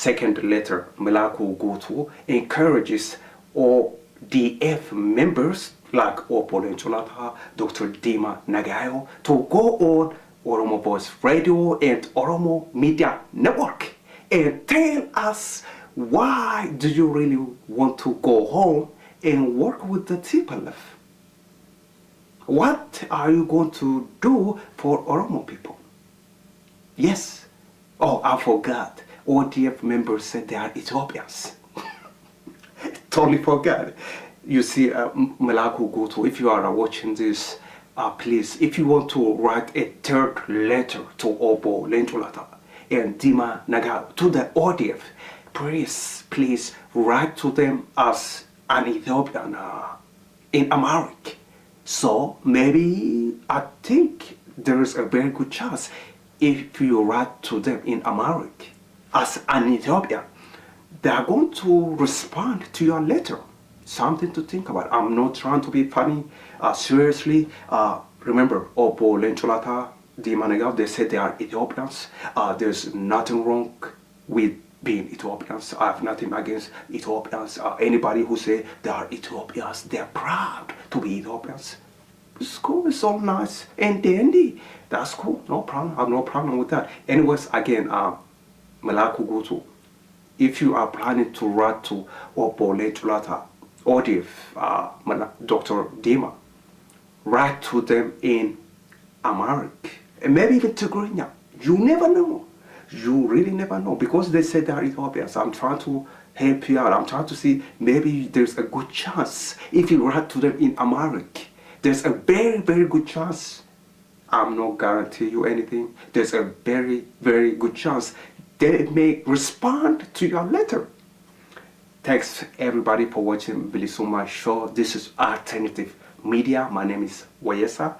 second letter, Malkaa Guutuu, encourages ODF members like Lecoo, Dr. Diimaa Nagayo to go on Oromo Voice Radio and Oromo Media Network and tell us, why do you really want to go home and work with the TPLF? What are you going to do for Oromo people? Yes. Oh, I forgot. ODF members said they are Ethiopians. Totally forgot. You see, Malkaa Guutuu, if you are watching this, please, if you want to write a third letter to Lecoo and Diimaa Nagayo, to the ODF, please write to them as an Ethiopian in Amharic. So maybe I think there is a very good chance if you write to them in Amharic as an Ethiopian, they are going to respond to your letter. Something to think about. I'm not trying to be funny. Seriously, remember, Lecoo, Diimaa Nagayo, they said they are Ethiopians. There's nothing wrong with being Ethiopians. I have nothing against Ethiopians. Anybody who say they are Ethiopians, they are proud to be Ethiopians. It's cool, it's all nice and dandy. That's cool, no problem. I have no problem with that. Anyways, again, Malkaa Guutuu, if you are planning to write to Lecoo, ODF, Dr. Diimaa, write to them in Amharic and maybe even Tigrinya. You never know. You really never know, because they said they are Ethiopians. I'm trying to help you out. I'm trying to see, maybe there's a good chance if you write to them in Amharic. There's a very, very good chance. I'm not guarantee you anything. There's a very, very good chance they may respond to your letter. Thanks everybody for watching bilisummaashow. This is Alternative Media. My name is Wayesa.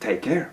Take care.